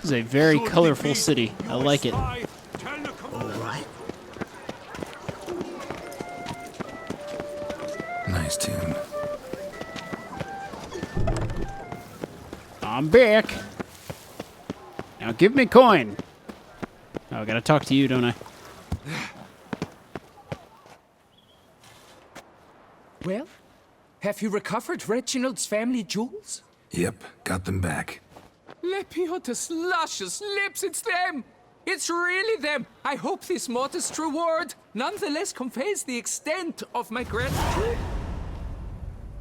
This is a very colorful city. I like it. All right. Nice tune. I'm back. Now give me coin. Oh, I gotta talk to you, don't I? Well, have you recovered Reginald's family jewels? Yep, got them back. Lepiotus luscious lips, it's them! It's really them! I hope this modest reward nonetheless conveys the extent of my gratitude.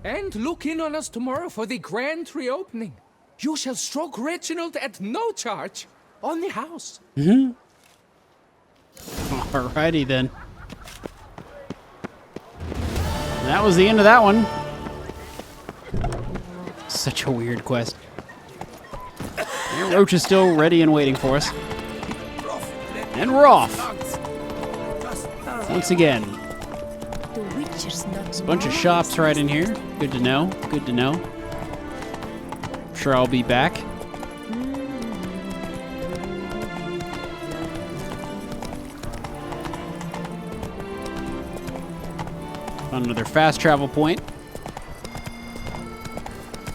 And look in on us tomorrow for the grand reopening. You shall stroke Reginald at no charge on the house. Alrighty then. That was the end of that one. Such a weird quest. And Roach is still ready and waiting for us. And we're off. Once again. There's a bunch of shops right in here. Good to know. Good to know. I'm sure I'll be back. Found another fast travel point.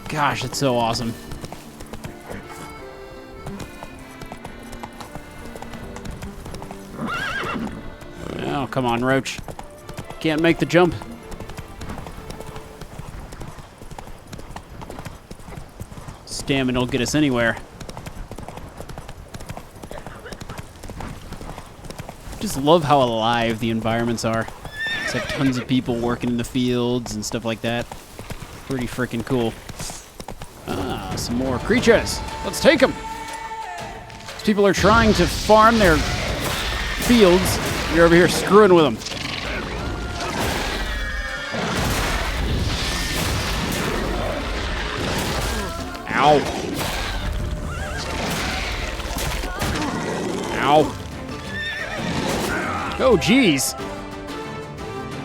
Gosh, it's so awesome. Oh, come on, Roach. Can't make the jump. Stamina will get us anywhere. Just love how alive the environments are. It's like tons of people working in the fields and stuff like that. Pretty freaking cool. Ah, some more creatures. Let's take them. These people are trying to farm their fields. You're over here screwing with them. Ow. Ow. Oh, geez.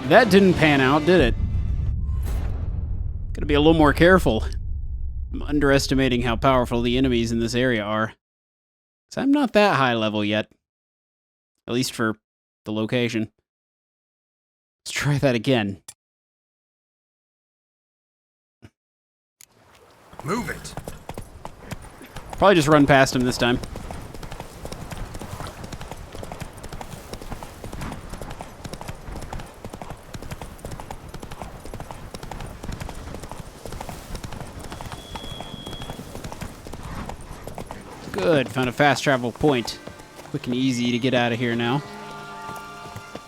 That didn't pan out, did it? Gotta be a little more careful. I'm underestimating how powerful the enemies in this area are. 'Cause I'm not that high level yet. At least for the location. Let's try that again. Move it. Probably just run past him this time. Good, found a fast travel point. Quick and easy to get out of here now.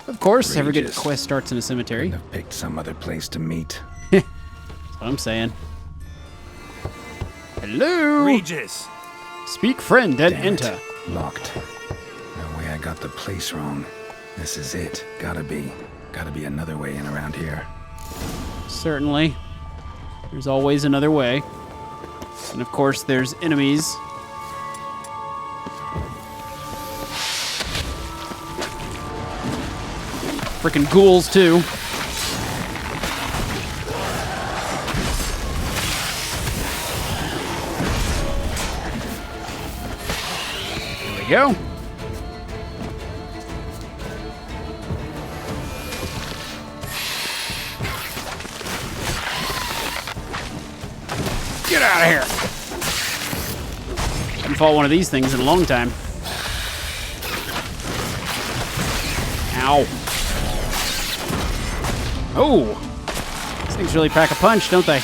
Of course, every good quest starts in a cemetery. Couldn't have picked some other place to meet. That's what I'm saying. Hello! Regis. Speak friend and Damn enter. it. Locked. No way I got the place wrong. This is it. Gotta be another way in around here. Certainly. There's always another way. And of course, there's enemies. Freaking ghouls, too. There we go. Get out of here. Haven't fought one of these things in a long time. Ow. Oh, these things really pack a punch, don't they?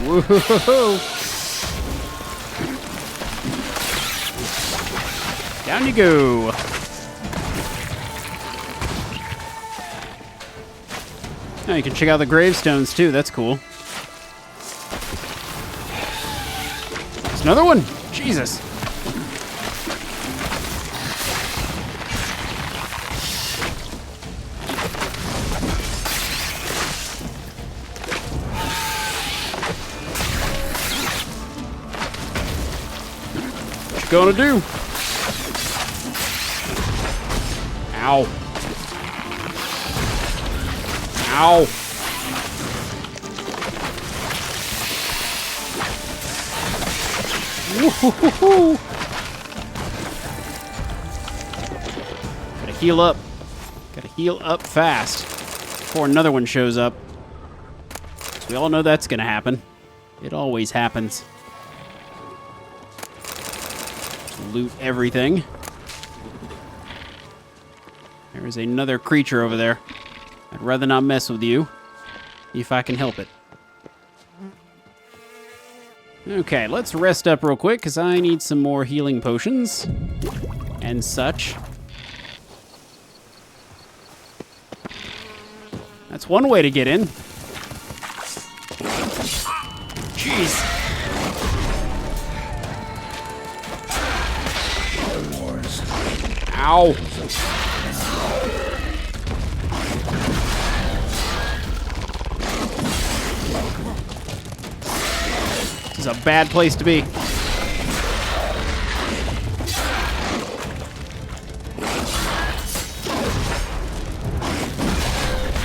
Whoa! Down you go. Now you can check out the gravestones too. That's cool. Another one? Jesus. What you gonna do? Ow. Ow. Woo-hoo-hoo-hoo. Gotta heal up. Gotta heal up fast before another one shows up. We all know that's gonna happen. It always happens. Loot everything. There's another creature over there. I'd rather not mess with you, if I can help it. Okay, let's rest up real quick, because I need some more healing potions and such. That's one way to get in. Jeez. Ow. This is a bad place to be.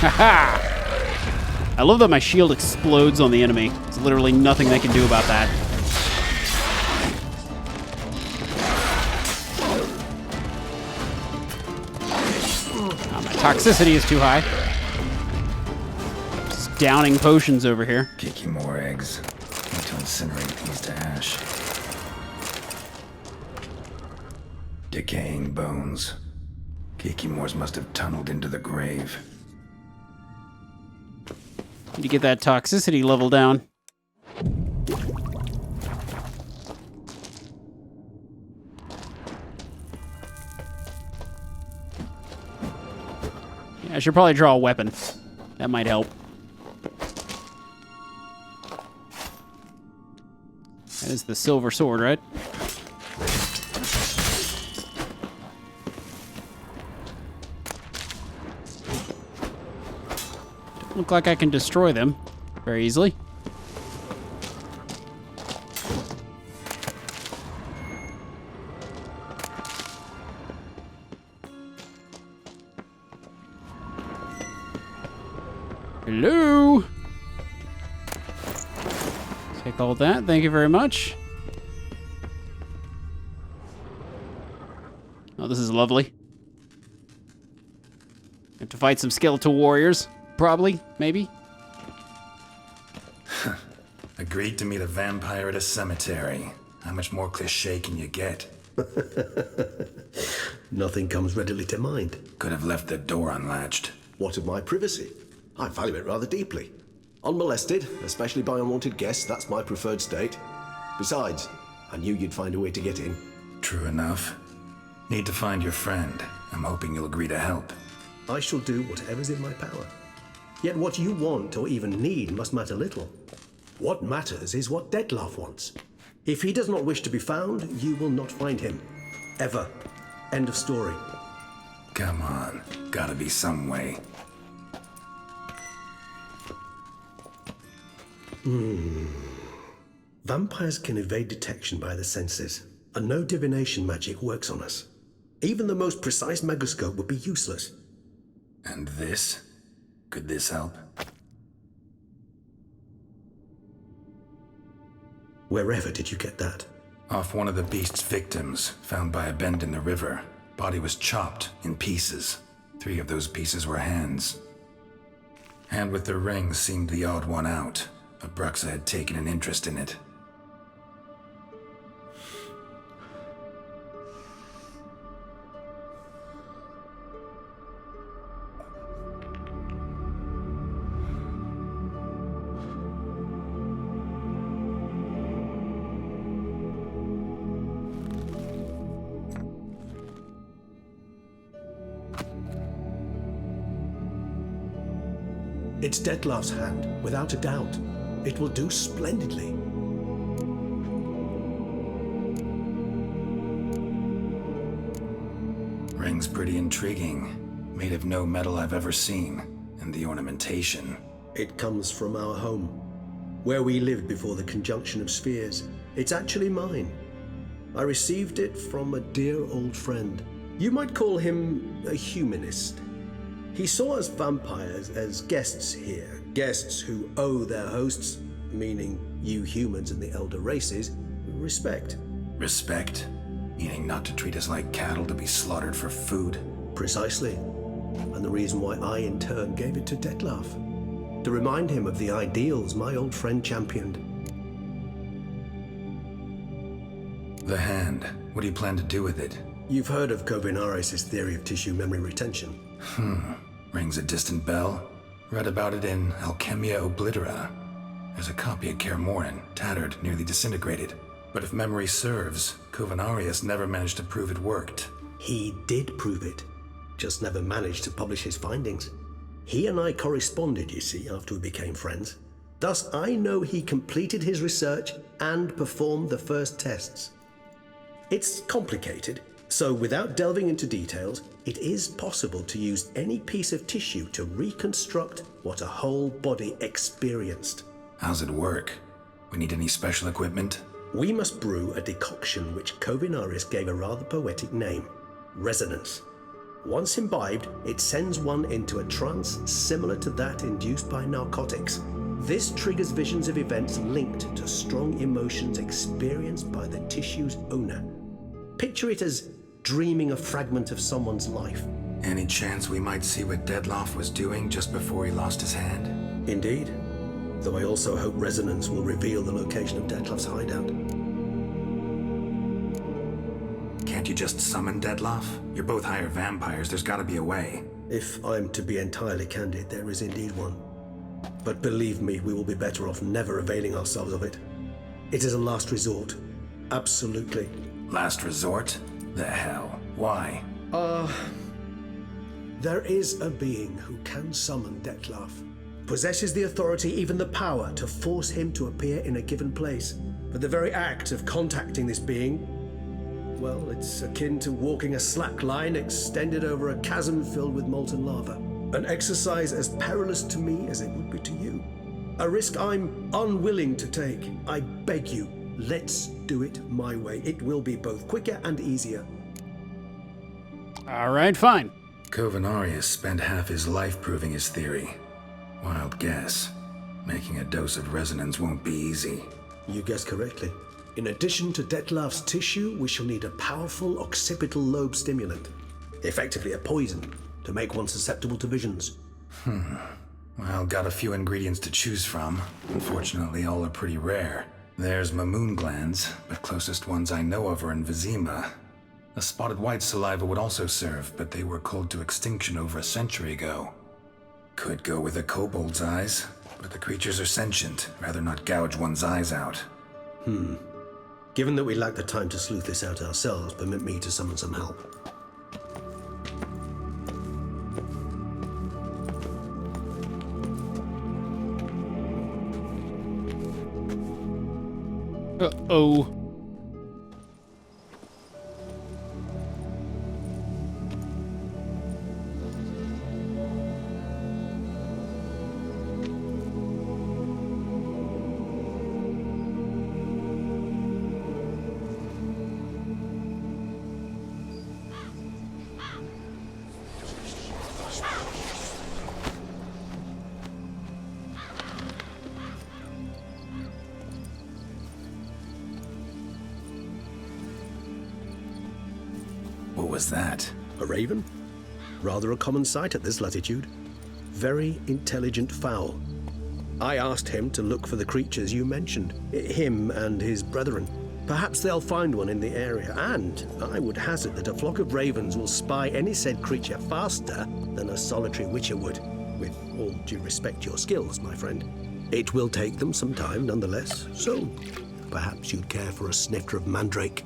Haha! I love that my shield explodes on the enemy. There's literally nothing they can do about that. Oh, my toxicity is too high. Just downing potions over here. Kick you more eggs. Need to incinerate these to ash. Decaying bones. Kikimores must have tunneled into the grave. Need to get that toxicity level down. Yeah, I should probably draw a weapon. That might help. That is the silver sword, right? Don't look like I can destroy them very easily. Hello? Take all that. Thank you very much. Oh, this is lovely. Have to fight some skeletal warriors. Probably. Maybe. Agreed to meet a vampire at a cemetery. How much more cliché can you get? Nothing comes readily to mind. Could have left the door unlatched. What of my privacy? I value it rather deeply. Unmolested, especially by unwanted guests, that's my preferred state. Besides, I knew you'd find a way to get in. True enough. Need to find your friend. I'm hoping you'll agree to help. I shall do whatever's in my power. Yet what you want or even need must matter little. What matters is what Dettlaff wants. If he does not wish to be found, you will not find him. Ever. End of story. Come on. Gotta be some way. Vampires can evade detection by the senses, and no divination magic works on us. Even the most precise megascope would be useless. And this? Could this help? Wherever did you get that? Off one of the beast's victims, found by a bend in the river. Body was chopped in pieces. 3 of those pieces were hands. Hand with the ring seemed the odd one out. Abruxa had taken an interest in it. It's Dettlaff's hand, without a doubt. It will do splendidly. Ring's pretty intriguing. Made of no metal I've ever seen. And the ornamentation. It comes from our home, where we lived before the conjunction of spheres. It's actually mine. I received it from a dear old friend. You might call him a humanist. He saw us vampires as guests here, guests who owe their hosts, meaning you humans and the elder races, respect. Respect? Meaning not to treat us like cattle to be slaughtered for food? Precisely. And the reason why I in turn gave it to Detlef. To remind him of the ideals my old friend championed. The hand. What do you plan to do with it? You've heard of Kovinaris' theory of tissue memory retention. Rings a distant bell. Read about it in Alchemia Oblitera. There's a copy at Kaer Morhen, tattered, nearly disintegrated. But if memory serves, Kovinaris never managed to prove it worked. He did prove it, just never managed to publish his findings. He and I corresponded, you see, after we became friends. Thus, I know he completed his research and performed the first tests. It's complicated, so without delving into details, it is possible to use any piece of tissue to reconstruct what a whole body experienced. How's it work? We need any special equipment? We must brew a decoction which Kovinaris gave a rather poetic name, resonance. Once imbibed, it sends one into a trance similar to that induced by narcotics. This triggers visions of events linked to strong emotions experienced by the tissue's owner. Picture it as dreaming a fragment of someone's life. Any chance we might see what Detlef was doing just before he lost his hand? Indeed. Though I also hope resonance will reveal the location of Detlef's hideout. Can't you just summon Detlef? You're both higher vampires, there's gotta be a way. If I'm to be entirely candid, there is indeed one. But believe me, we will be better off never availing ourselves of it. It is a last resort. Absolutely. Last resort? The hell? Why? There is a being who can summon Detlef. Possesses the authority, even the power, to force him to appear in a given place. But the very act of contacting this being, well, it's akin to walking a slack line extended over a chasm filled with molten lava. An exercise as perilous to me as it would be to you. A risk I'm unwilling to take. I beg you, let's do it my way. It will be both quicker and easier. All right, fine. Kovinaris spent half his life proving his theory. Wild guess. Making a dose of resonance won't be easy. You guessed correctly. In addition to Detlef's tissue, we shall need a powerful occipital lobe stimulant. Effectively a poison, to make one susceptible to visions. Well, got a few ingredients to choose from. Unfortunately, all are pretty rare. There's mamoon glands, but closest ones I know of are in Vizima. A spotted white saliva would also serve, but they were cold to extinction over a century ago. Could go with a kobold's eyes, but the creatures are sentient. Rather not gouge one's eyes out. Given that we lack the time to sleuth this out ourselves, permit me to summon some help. Uh-oh. What was that? A raven? Rather a common sight at this latitude. Very intelligent fowl. I asked him to look for the creatures you mentioned, him and his brethren. Perhaps they'll find one in the area, and I would hazard that a flock of ravens will spy any said creature faster than a solitary witcher would. With all due respect to your skills, my friend. It will take them some time nonetheless, so perhaps you'd care for a snifter of mandrake.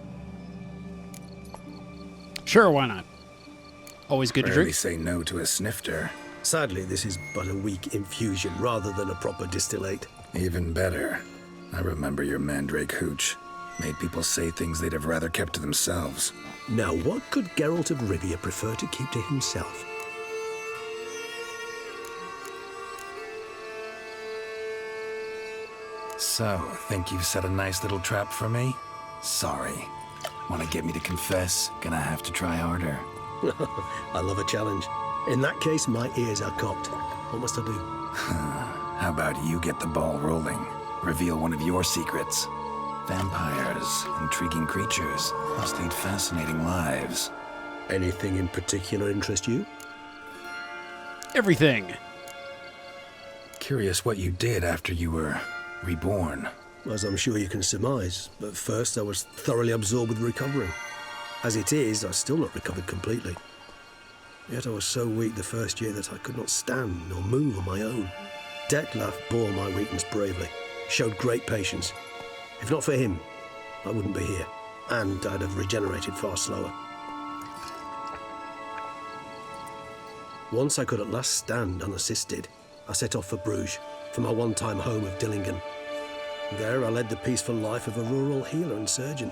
Sure, why not? Always good to Rarely drink. say no to a snifter. Sadly, this is but a weak infusion rather than a proper distillate. Even better. I remember your mandrake hooch. Made people say things they'd have rather kept to themselves. Now, what could Geralt of Rivia prefer to keep to himself? So, think you've set a nice little trap for me? Sorry. Want to get me to confess? Gonna have to try harder. I love a challenge. In that case, my ears are cocked. What must I do? How about you get the ball rolling? Reveal one of your secrets. Vampires, intriguing creatures, must lead fascinating lives. Anything in particular interest you? Everything. Curious what you did after you were reborn. As I'm sure you can surmise, but first I was thoroughly absorbed with recovering. As it is, I've still not recovered completely. Yet I was so weak the first year that I could not stand nor move on my own. Detlef bore my weakness bravely, showed great patience. If not for him, I wouldn't be here, and I'd have regenerated far slower. Once I could at last stand unassisted, I set off for Bruges, for my one-time home of Dillingen. There I led the peaceful life of a rural healer and surgeon,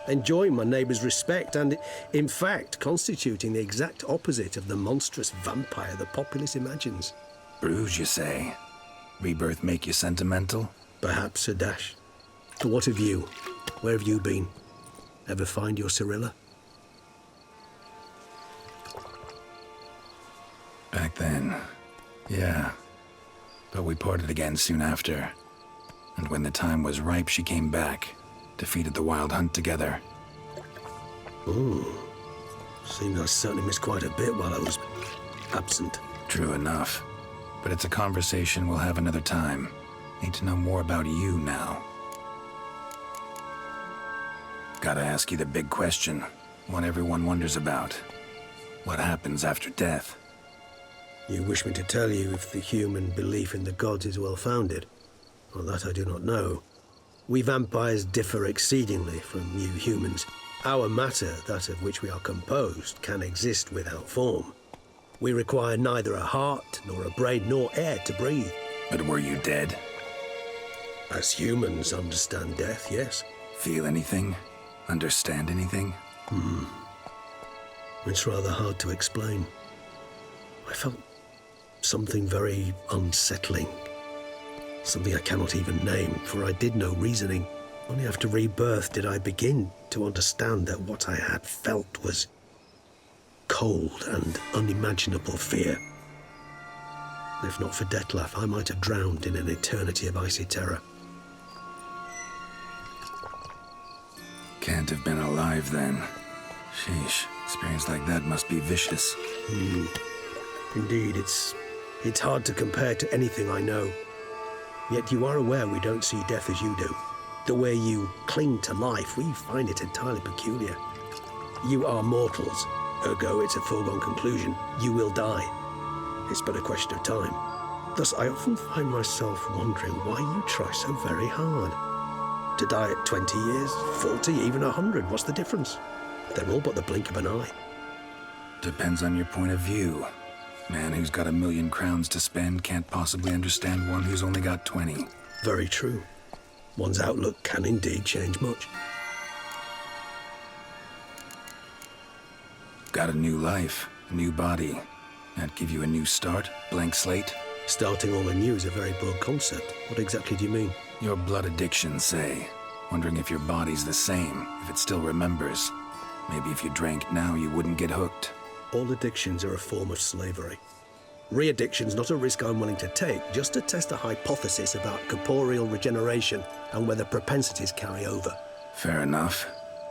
enjoying my neighbours' respect and, in fact, constituting the exact opposite of the monstrous vampire the populace imagines. Bruges, you say? Rebirth make you sentimental? Perhaps a dash. But what of you? Where have you been? Ever find your Cyrilla? Back then, yeah. But we parted again soon after. And when the time was ripe, she came back, defeated the Wild Hunt together. Ooh. Seems I certainly missed quite a bit while I was absent. True enough. But it's a conversation we'll have another time. Need to know more about you now. Gotta ask you the big question, one everyone wonders about. What happens after death? You wish me to tell you if the human belief in the gods is well-founded? Well, that I do not know. We vampires differ exceedingly from you humans. Our matter, that of which we are composed, can exist without form. We require neither a heart, nor a brain, nor air to breathe. But were you dead? As humans understand death, yes. Feel anything? Understand anything? It's rather hard to explain. I felt something very unsettling. Something I cannot even name, for I did no reasoning. Only after rebirth did I begin to understand that what I had felt was cold and unimaginable fear. If not for Detlef, I might have drowned in an eternity of icy terror. Can't have been alive then. Sheesh, experience like that must be vicious. Indeed, it's hard to compare to anything I know. Yet you are aware we don't see death as you do. The way you cling to life, we find it entirely peculiar. You are mortals, ergo it's a foregone conclusion. You will die. It's but a question of time. Thus, I often find myself wondering why you try so very hard. To die at 20 years, 40, even 100, what's the difference? They're all but the blink of an eye. Depends on your point of view. Man who's got 1,000,000 crowns to spend can't possibly understand one who's only got 20. Very true. One's outlook can indeed change much. Got a new life, a new body. That give you a new start, blank slate? Starting all anew is a very broad concept. What exactly do you mean? Your blood addiction, say. Wondering if your body's the same, if it still remembers. Maybe if you drank now, you wouldn't get hooked. All addictions are a form of slavery. Re-addiction's not a risk I'm willing to take, just to test a hypothesis about corporeal regeneration and whether propensities carry over. Fair enough.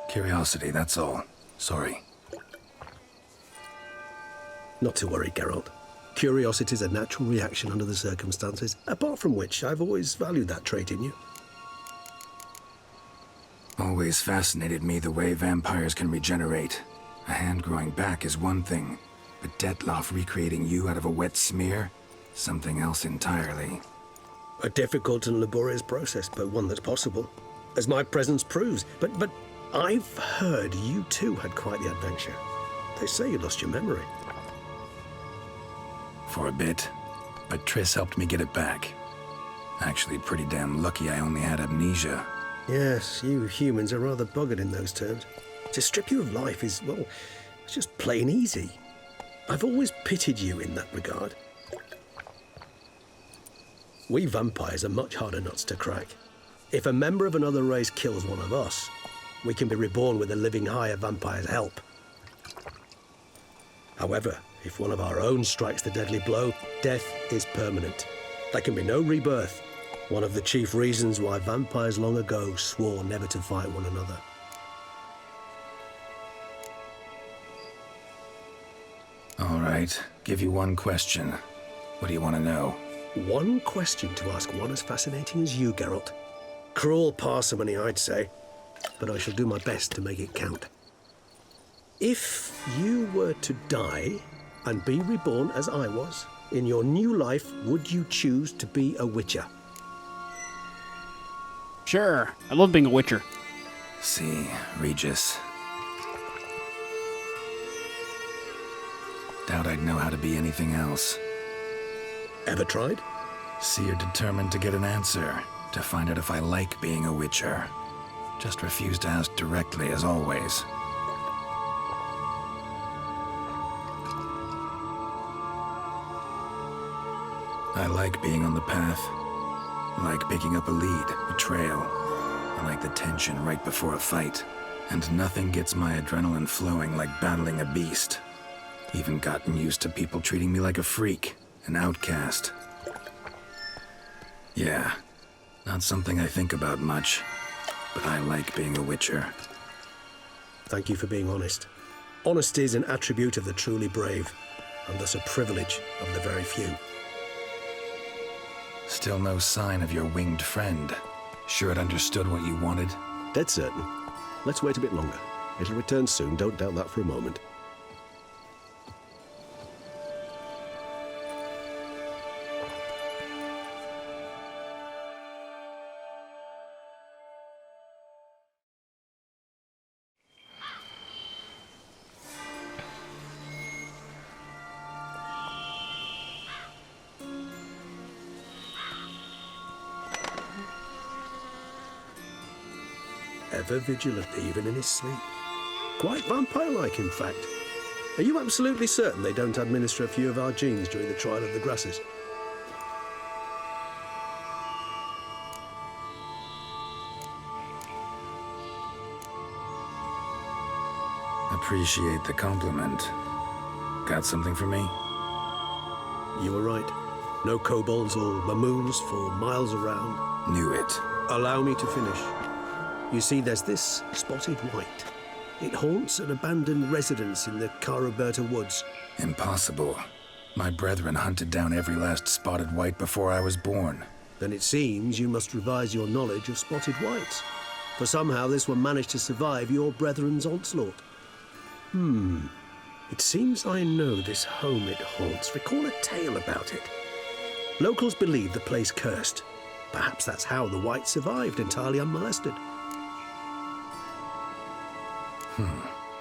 Curiosity, that's all. Sorry. Not to worry, Geralt. Curiosity is a natural reaction under the circumstances, apart from which I've always valued that trait in you. Always fascinated me the way vampires can regenerate. A hand growing back is one thing, but Detlef recreating you out of a wet smear? Something else entirely. A difficult and laborious process, but one that's possible, as my presence proves. But I've heard you too had quite the adventure. They say you lost your memory. For a bit, but Triss helped me get it back. Actually, pretty damn lucky I only had amnesia. Yes, you humans are rather buggered in those terms. To strip you of life is, well, it's just plain easy. I've always pitied you in that regard. We vampires are much harder nuts to crack. If a member of another race kills one of us, we can be reborn with a living high of vampires' help. However, if one of our own strikes the deadly blow, death is permanent. There can be no rebirth. One of the chief reasons why vampires long ago swore never to fight one another. All right, give you one question. What do you want to know? One question to ask one as fascinating as you, Geralt. Cruel parsimony, I'd say, but I shall do my best to make it count. If you were to die and be reborn as I was, in your new life, would you choose to be a witcher? Sure. I love being a witcher. See, Regis. Doubt I'd know how to be anything else. Ever tried? See, you're determined to get an answer, to find out if I like being a witcher. Just refuse to ask directly, as always. I like being on the path. I like picking up a lead, a trail. I like the tension right before a fight. And nothing gets my adrenaline flowing like battling a beast. Even gotten used to people treating me like a freak, an outcast. Yeah, not something I think about much, but I like being a witcher. Thank you for being honest. Honesty is an attribute of the truly brave, and thus a privilege of the very few. Still no sign of your winged friend. Sure it understood what you wanted? Dead certain. Let's wait a bit longer. It'll return soon, don't doubt that for a moment. Ever vigilant, even in his sleep. Quite vampire-like, in fact. Are you absolutely certain they don't administer a few of our genes during the trial of the grasses? Appreciate the compliment. Got something for me? You were right. No kobolds or mamoons for miles around. Knew it. Allow me to finish. You see, there's this spotted white. It haunts an abandoned residence in the Caraberta woods. Impossible. My brethren hunted down every last spotted white before I was born. Then it seems you must revise your knowledge of spotted whites. For somehow this one managed to survive your brethren's onslaught. It seems I know this home it haunts. Recall a tale about it. Locals believe the place cursed. Perhaps that's how the white survived entirely unmolested.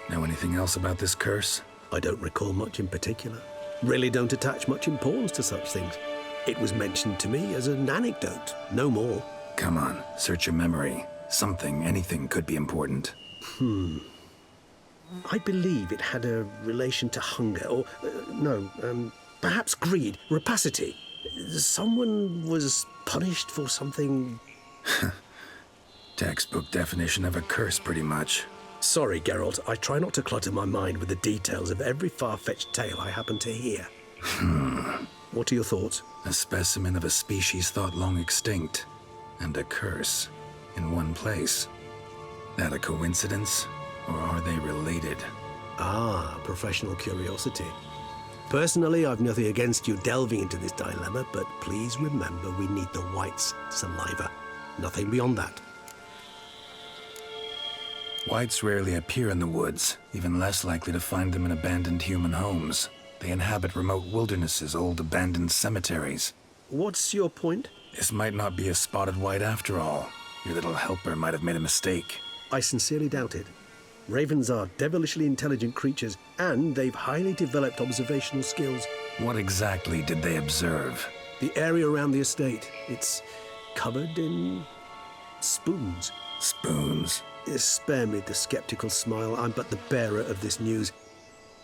Know anything else about this curse? I don't recall much in particular. Really don't attach much importance to such things. It was mentioned to me as an anecdote, no more. Come on, search your memory. Something, anything could be important. I believe it had a relation to hunger, or, perhaps greed, rapacity. Someone was punished for something. Textbook definition of a curse, pretty much. Sorry, Geralt, I try not to clutter my mind with the details of every far-fetched tale I happen to hear. What are your thoughts? A specimen of a species thought long extinct, and a curse, in one place. That a coincidence, or are they related? Ah, professional curiosity. Personally, I've nothing against you delving into this dilemma, but please remember we need the white's saliva. Nothing beyond that. Whites rarely appear in the woods, even less likely to find them in abandoned human homes. They inhabit remote wildernesses, old abandoned cemeteries. What's your point? This might not be a spotted white after all. Your little helper might have made a mistake. I sincerely doubt it. Ravens are devilishly intelligent creatures, and they've highly developed observational skills. What exactly did they observe? The area around the estate, it's covered in spoons. Spoons? Spare me the skeptical smile. I'm but the bearer of this news.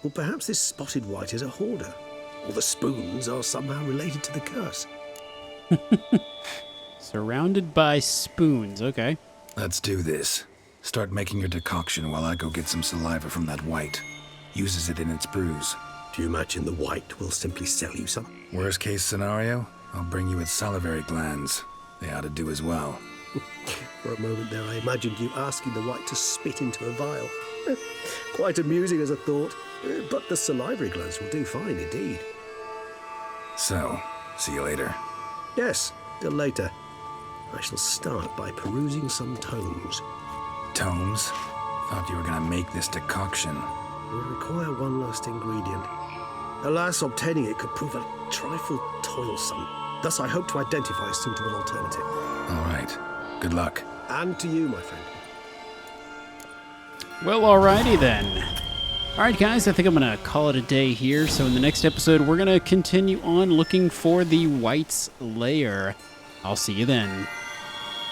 Or perhaps this spotted white is a hoarder. Or the spoons are somehow related to the curse. Surrounded by spoons, okay. Let's do this. Start making your decoction while I go get some saliva from that white. Uses it in its brews. Do you imagine the white will simply sell you some? Worst case scenario, I'll bring you its salivary glands. They ought to do as well. For a moment there, I imagined you asking the white to spit into a vial. Quite amusing as a thought, but the salivary glands will do fine indeed. So, see you later. Yes, till later. I shall start by perusing some tomes. Tomes? Thought you were gonna make this decoction. We require one last ingredient. Alas, obtaining it could prove a trifle toilsome. Thus, I hope to identify a suitable alternative. All right. Good luck. And to you, my friend. Well, alrighty then. Alright guys, I think I'm going to call it a day here. So in the next episode, we're going to continue on looking for the White's Lair. I'll see you then.